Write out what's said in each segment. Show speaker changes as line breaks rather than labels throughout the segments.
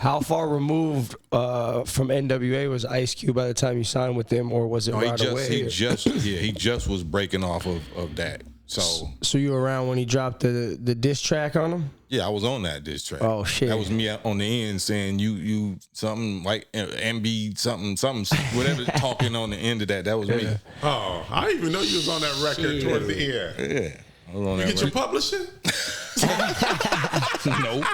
How far removed from NWA was Ice Cube by the time you signed with them, or was it right away?
He just was breaking off of that.
So you were around when he dropped the diss track on him?
Yeah, I was on that diss track.
Oh shit!
That was me on the end saying you something like MB something whatever talking on the end of that. That was me.
Oh, I didn't even know you was on that record towards the end.
Yeah. I was on
You
that
get your publishing?
Nope.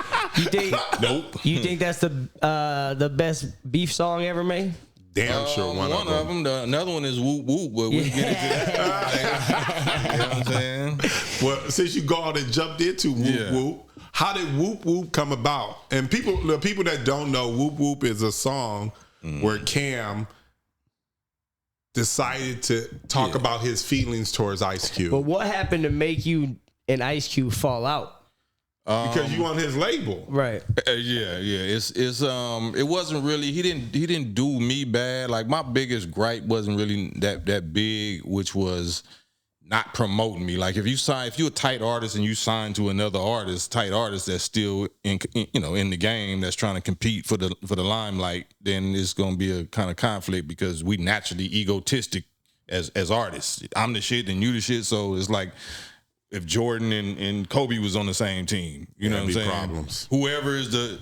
Nope.
You think that's the best beef song ever made?
Damn sure one of them.
Another one is Whoop Whoop, but we can get into that. You know what I'm saying?
Well, since you gone and jumped into Whoop Whoop, how did Whoop Whoop come about? And the people that don't know, Whoop Whoop is a song where Cam decided to talk about his feelings towards Ice Cube.
But what happened to make you and Ice Cube fall out?
Because you on his label,
right?
Yeah. It wasn't really. He didn't do me bad. Like my biggest gripe wasn't really that big, which was not promoting me. Like if you're a tight artist and you sign to another tight artist that's still in the game, that's trying to compete for the limelight, then it's gonna be a kind of conflict because we naturally egotistic as artists. I'm the shit, and you the shit. So it's like, if Jordan and Kobe was on the same team, you know what I'm saying?
Problems.
Whoever is the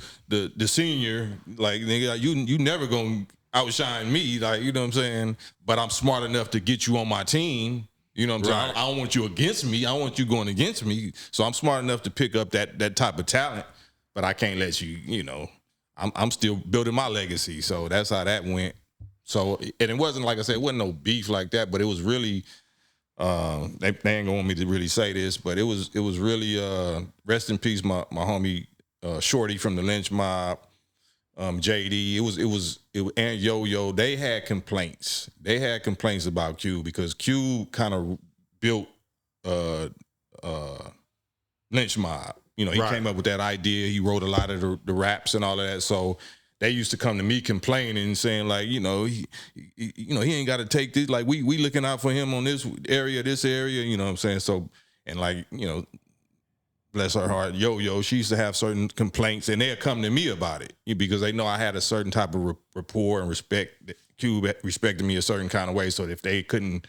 senior, like nigga, you never gonna outshine me, like, you know what I'm saying? But I'm smart enough to get you on my team. You know what I'm saying? I don't want you against me. I want you going against me. So I'm smart enough to pick up that type of talent, but I can't let you, I'm still building my legacy. So that's how that went. So, and it wasn't, like I said, it wasn't no beef like that, but it was really, they ain't gonna want me to really say this, but it was really rest in peace, my homie Shorty from the Lynch Mob, JD. It was and Yo-Yo. They had complaints. They had complaints about Q because Q kind of built Lynch Mob. He came up with that idea. He wrote a lot of the raps and all of that. So they used to come to me complaining and saying, like, he ain't got to take this. Like, we looking out for him on this area, you know what I'm saying? So, and like, bless her heart, Yo-Yo, she used to have certain complaints, and they'd come to me about it because they know I had a certain type of rapport and respect. Cube respected me a certain kind of way, so that if they couldn't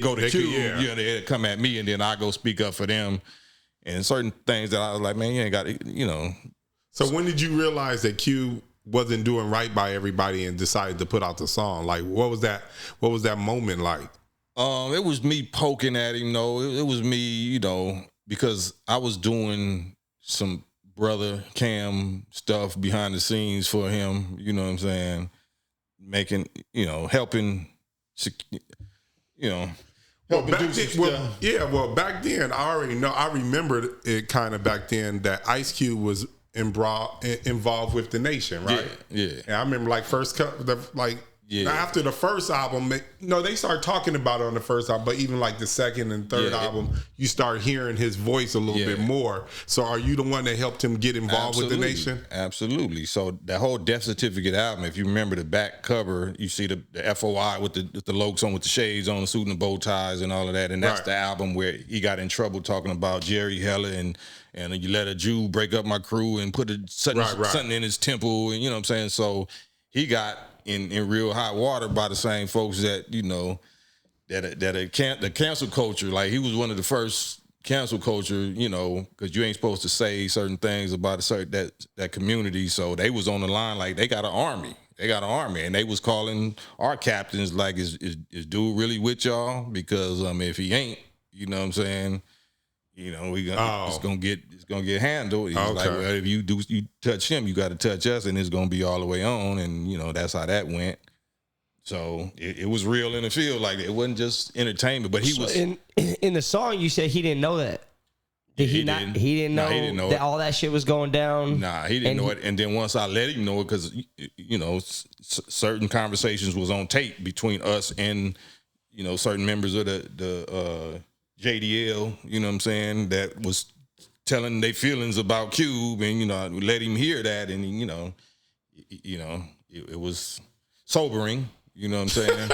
go to Cube, they'd come at me, and then I go speak up for them. And certain things that I was like, man, you ain't got to,
So when did you realize that Q wasn't doing right by everybody and decided to put out the song? Like, what was that moment like?
It was me poking at him, though. It was me, because I was doing some brother Cam stuff behind the scenes for him, you know what I'm saying? Making, helping,
Well, back then, I already know. I remembered it kind of back then that Ice Cube was involved with the Nation, right?
Yeah.
And I remember after the first album, they started talking about it on the first album, but even like the second and third album, you start hearing his voice a little bit more. So are you the one that helped him get involved with the Nation?
Absolutely. So that whole Death Certificate album, if you remember the back cover, you see the FOI with the logos on, with the shades on, the suit and the bow ties and all of that. And that's the album where he got in trouble talking about Jerry Heller and you let a Jew break up my crew and put something in his temple, and you know what I'm saying? So he got in real hot water by the same folks that, the cancel culture, like he was one of the first cancel culture, because you ain't supposed to say certain things about that community. So they was on the line like they got an army. And they was calling our captains like, is dude really with y'all? Because if he ain't, you know what I'm saying? It's gonna get handled. He's like, well, if you touch him, you got to touch us, and it's gonna be all the way on. And that's how that went. So it was real in the field. Like, it wasn't just entertainment, but he was
in the song. You said he didn't know that. Did he not? He didn't know that all that shit was going down.
Nah, he didn't know it. And then once I let him know it, because certain conversations was on tape between us and certain members of the JDL, you know what I'm saying, that was telling their feelings about Cube, and I let him hear that, and it was sobering, you know what I'm saying?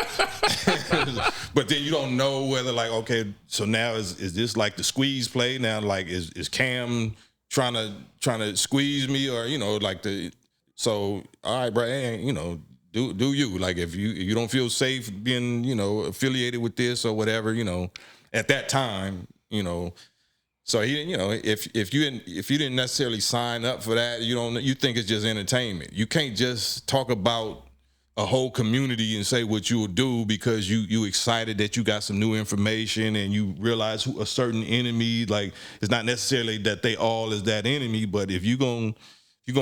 But then you don't know whether, like, okay, so now is this like the squeeze play now? Like, is Cam trying to squeeze me, or like the So, all right, bro, and, you know, do you. Like, if you don't feel safe being, you know, affiliated with this or whatever, you know, at that time, you know. So he, you know, if you didn't necessarily sign up for that, you think it's just entertainment. You can't just talk about a whole community and say what you will do because you excited that you got some new information and you realize who a certain enemy. Like, it's not necessarily that they all is that enemy, but if you're gonna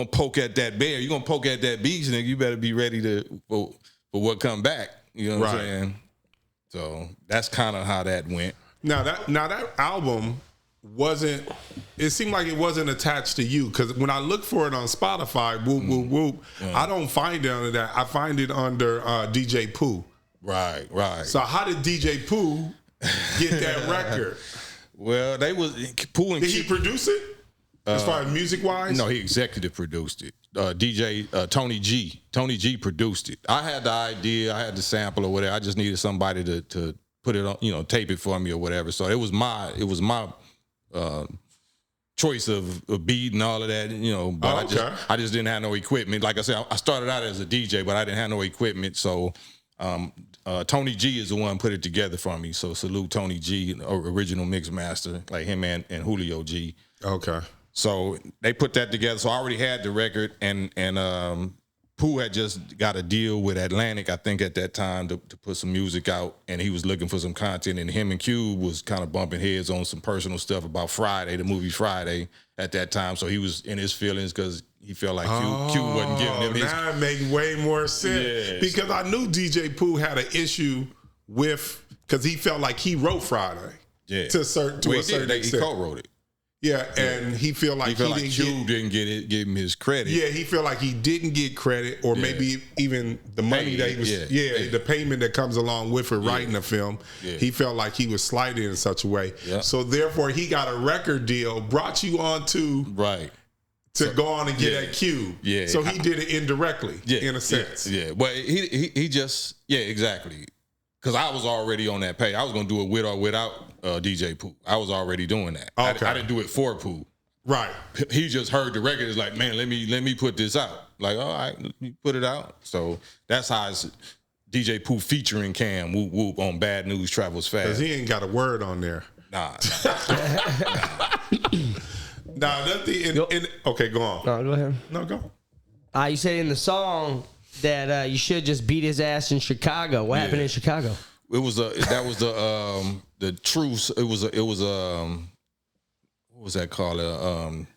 poke at that bear, you're gonna poke at that beast, nigga, you better be ready for what come back. You know what I'm saying? So that's kind of how that went.
Now that album wasn't. It seemed like it wasn't attached to you, because when I look for it on Spotify, whoop whoop whoop, I don't find it under that. I find it under DJ Pooh.
Right.
So how did DJ Pooh get that record?
Well, they was Pooh and.
Did he produce it? As far as music wise?
No, he executive produced it. DJ Tony G produced it. I had the idea, I had the sample or whatever. I just needed somebody to put it on, you know, tape it for me or whatever. So it was my choice of beat and all of that, you know. But I just didn't have no equipment. Like I said, I started out as a DJ, but I didn't have no equipment. So Tony G is the one put it together for me. So salute Tony G, original mix master, like him and Julio G.
Okay.
So they put that together. So I already had the record, and Pooh had just got a deal with Atlantic, I think, at that time to put some music out, and he was looking for some content, and him and Cube was kind of bumping heads on some personal stuff about Friday, the movie Friday, at that time. So he was in his feelings because he felt like Cube wasn't giving him his...
Now it makes way more sense. Yeah. Because I knew DJ Pooh had an issue with... Because he felt like he wrote Friday.
Yeah.
To a certain extent.
He co-wrote it.
Yeah, and he feel like
Cube didn't give him his credit.
Yeah, he feel like he didn't get credit, or maybe even the money that he was. The payment that comes along with it, writing a film. Yeah. He felt like he was slighted in such a way. Yeah. So therefore, he got a record deal, brought you on to go on and get at Cube. Yeah. So he did it indirectly, in a sense.
Yeah. But he just exactly. Because I was already on that page. I was gonna do it with or without DJ Pooh. I was already doing that. Okay. I didn't do it for Pooh.
Right.
He just heard the record. Is like, man, let me put this out. Like, all right, you put it out. So that's how it's DJ Pooh featuring Cam Whoop Whoop on Bad News Travels Fast.
Because he ain't got a word on there.
Nah.
Nothing. Okay, go on.
No, go ahead.
No, go.
You said in the song that you should just beat his ass in Chicago. What happened in Chicago?
It was the truce. It was what was that called?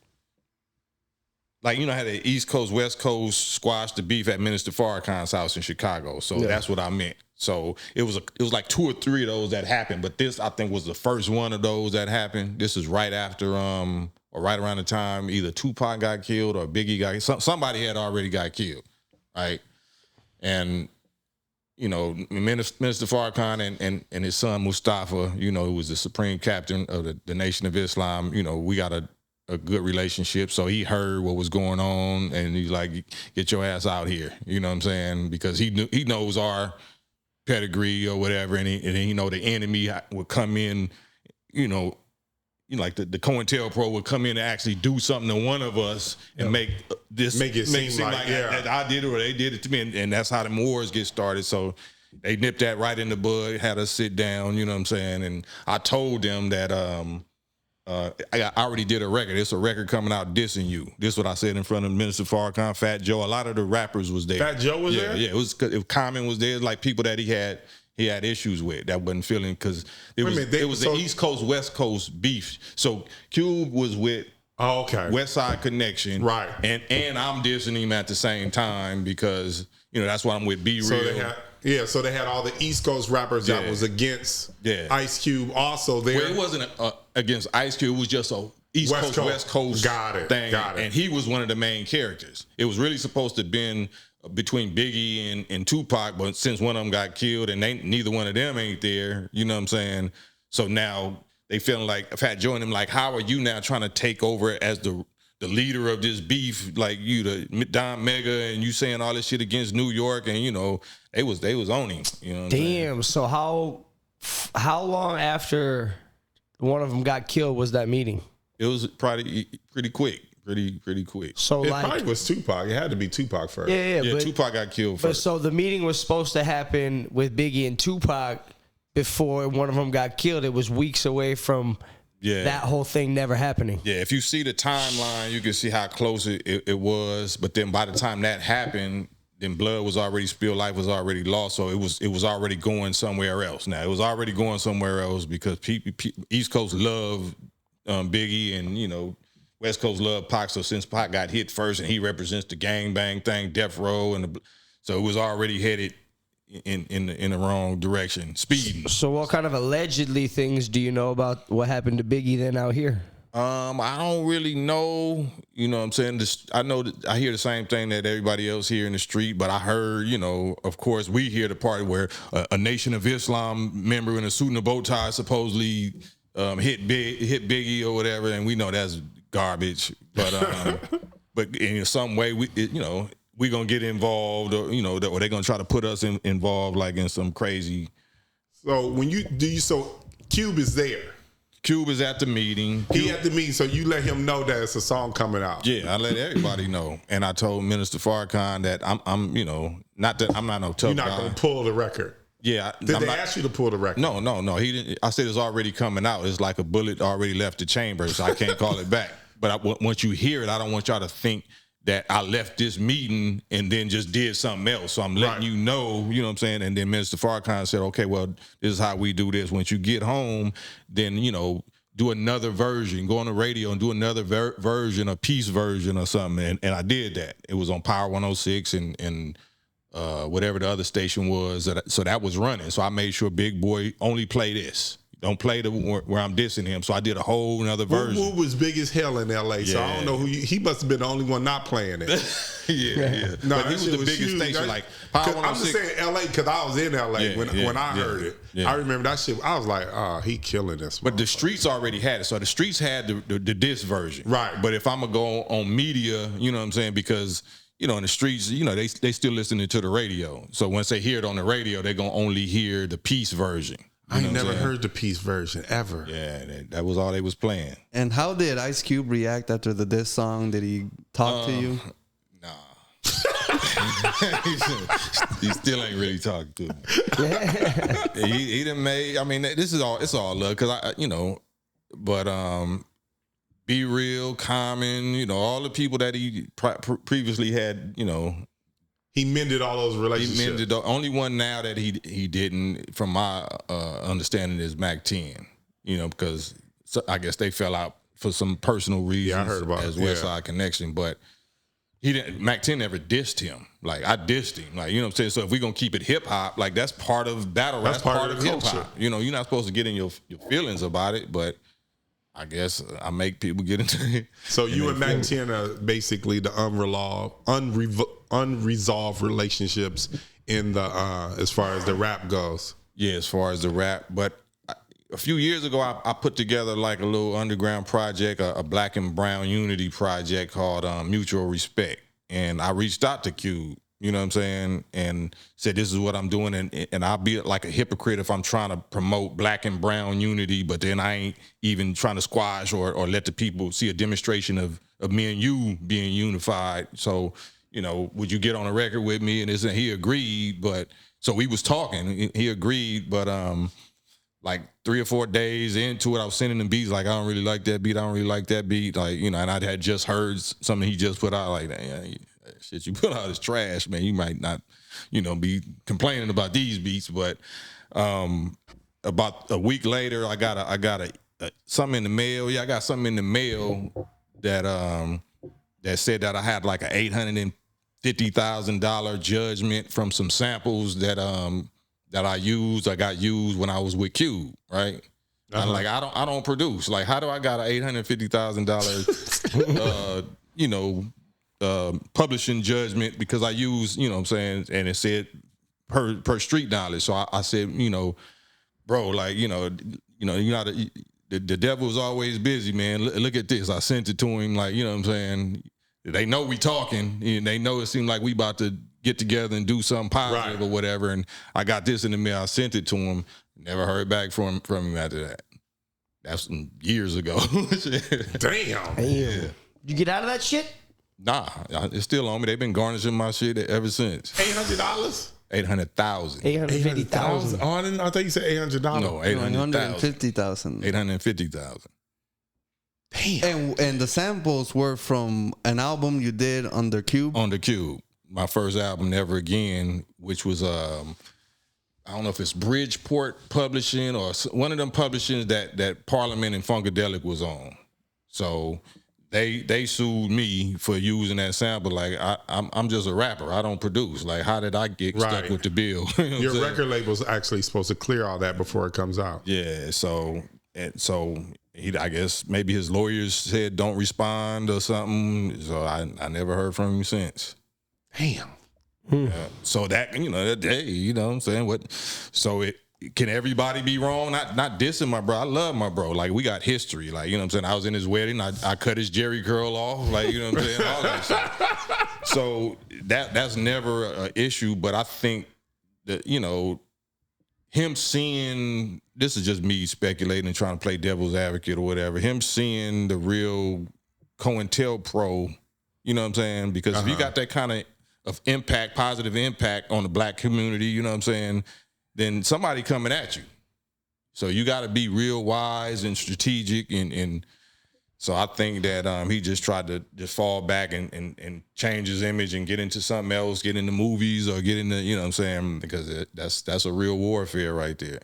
Like, you know how the East Coast, West Coast squashed the beef at Minister Farrakhan's house in Chicago. So that's what I meant. So it was like 2 or 3 of those that happened, but this I think was the first one of those that happened. This is right after or right around the time either Tupac got killed or Biggie got killed. Somebody had already got killed. Right. And, you know, Minister Farrakhan and his son Mustafa, you know, who was the supreme captain of the Nation of Islam, you know, we got a good relationship. So he heard what was going on and he's like, get your ass out here. You know what I'm saying? Because he knows our pedigree or whatever. And he know the enemy would come in, you know, like the COINTELPRO would come in and actually do something to one of us and make it seem like that I did it or they did it to me, and that's how the wars get started. So they nipped that right in the bud, had us sit down, you know what I'm saying? And I told them that I already did a record. It's a record coming out dissing you. This is what I said in front of Minister Farrakhan, Fat Joe. A lot of the rappers was there.
Fat Joe was there?
Yeah, it was Common was there, like people that he had issues with that wasn't feeling, because it was the East Coast, West Coast beef. So Cube was with West Side Connection. Right. And I'm dissing him at the same time because, you know, that's why I'm with Be Real.
So they had all the East Coast rappers that was against Ice Cube also there.
Well, it wasn't against Ice Cube. It was just a West Coast thing. Got it. And he was one of the main characters. It was really supposed to have been between Biggie and Tupac, but since one of them got killed and neither one of them ain't there, you know what I'm saying? So now they feeling like Fat Joe and them like, how are you now trying to take over as the leader of this beef? Like, you the Don Mega and you saying all this shit against New York, and you know they was on him. You know what I'm saying?
So how long after one of them got killed was that meeting?
It was probably pretty quick. pretty quick.
So
it
like,
probably was Tupac. It had to be Tupac first.
Yeah,
but Tupac got killed first.
But so the meeting was supposed to happen with Biggie and Tupac before one of them got killed. It was weeks away from that whole thing never happening.
Yeah, if you see the timeline, you can see how close it was. But then by the time that happened, then blood was already spilled, life was already lost. So it was already going somewhere else. Now, it was already going somewhere else because East Coast loved Biggie and, you know, West Coast love Pac, so since Pac got hit first and he represents the gangbang thing, death row, so it was already headed in the wrong direction, speeding.
So what kind of allegedly things do you know about what happened to Biggie then out here?
I don't really know. You know what I'm saying? I know that I hear the same thing that everybody else here in the street, but I heard, you know, of course, we hear the part where a Nation of Islam member in a suit and a bow tie supposedly hit Biggie or whatever, and we know that's garbage, but in some way we're gonna get involved, or or they're gonna try to put us involved like in some crazy.
So when so Cube is there.
Cube is at the meeting.
He at the meeting, so you let him know that it's a song coming out.
Yeah, I let everybody know, and I told Minister Farrakhan that I'm not that I'm not no tough guy.
You're not gonna pull the record.
Yeah.
Did they ask you to pull the record?
No. He didn't. I said it's already coming out. It's like a bullet already left the chamber, so I can't call it back. But once you hear it, I don't want y'all to think that I left this meeting and then just did something else. So I'm letting you know, you know what I'm saying? And then Minister Farrakhan said, okay, well, this is how we do this. Once you get home, then, do another version. Go on the radio and do another version, a piece version or something. And I did that. It was on Power 106 and whatever the other station was. So that was running. So I made sure Big Boy only play this. Don't play where I'm dissing him. So I did a whole nother version.
Who was big as hell in L.A., so I don't know who he must have been the only one not playing it.
yeah.
No,
but he was the biggest huge. Station. Like Power 106.
I'm just saying L.A. because I was in L.A. when I heard it. Yeah. I remember that shit. I was like, he killing this.
But the streets already had it. So the streets had the diss version.
Right.
But if I'm going to go on media, you know what I'm saying? Because, in the streets, they still listening to the radio. So once they hear it on the radio, they're going to only hear the piece version.
I never heard the piece version ever.
Yeah, that was all they was playing.
And how did Ice Cube react after the diss song? Did he talk to you?
Nah. he still ain't really talking to me. He done made. I mean, this is all. It's all love because but Be Real, Common, all the people that he previously had,
He mended all those relationships.
He mended the only one now that he didn't, from my understanding, is Mac 10. Because I guess they fell out for some personal reasons.
Yeah, I heard about
as West Side Connection, but he didn't. Mac 10 never dissed him. Like I dissed him. Like what I'm saying. So if we're gonna keep it hip hop, like that's part of battle rap. That's part of hip hop. You're not supposed to get in your feelings about it, but I guess I make people get into it.
So you and Mac 10 are basically the unresolved relationships in the as far as the rap goes.
Yeah, as far as the rap. But a few years ago, I put together like a little underground project, a black and brown unity project called Mutual Respect. And I reached out to Cube, you know what I'm saying, and said, this is what I'm doing. And I'll be like a hypocrite if I'm trying to promote black and brown unity, but then I ain't even trying to squash or let the people see a demonstration of me and you being unified. So, would you get on a record with me? And he agreed, but so we was talking, he agreed, but like 3 or 4 days into it, I was sending him beats like, I don't really like that beat, like, and I had just heard something he just put out, like, shit you put out is trash, man. You might not, be complaining about these beats, but about a week later, I got something in the mail. Yeah, I got something in the mail that said that I had like a $850,000 judgment from some samples that I got used when I was with Cube, right? Uh-huh. I'm like, I don't produce. Like, how do I got an $850,000 publishing judgment because I use, what I'm saying, and it said per street knowledge. So I said, bro, like, the devil is always busy, man. Look at this. I sent it to him, like, what I'm saying. They know we talking, and they know it seemed like we about to get together and do something positive or whatever. And I got this in the mail. I sent it to him. Never heard back from him after that. That's some years ago.
Damn.
Yeah.
You get out of that shit?
Nah, it's still on me. They've been garnishing my shit ever since.
$800?
800,000.
850,000.
Oh, I thought you said $800.
No,
850,000.
850,000.
Damn.
And the samples were from an album you did on the Cube?
On the Cube. My first album, Never Again, which was, I don't know if it's Bridgeport Publishing or one of them publishings that Parliament and Funkadelic was on. So they sued me for using that sample. Like, I'm just a rapper. I don't produce. Like, how did I get stuck with the bill? You know
Your record label's actually supposed to clear all that before it comes out.
Yeah, so I guess maybe his lawyers said don't respond or something. So I never heard from him since.
Damn.
So that, that day, you know what I'm saying? So can everybody be wrong? Not dissing my bro. I love my bro. Like, we got history. Like, you know what I'm saying? I was in his wedding. I cut his Jerry curl off. Like, you know what I'm saying? All that stuff. So that's never an issue. But I think that, him seeing, this is just me speculating and trying to play devil's advocate or whatever, him seeing the real COINTELPRO, you know what I'm saying? Because if you got that kind of impact, positive impact on the black community, you know what I'm saying, then somebody coming at you. So you got to be real wise and strategic. And so I think that he just tried to just fall back and change his image and get into something else, get into movies or get into, you know what I'm saying, because that's a real warfare right there.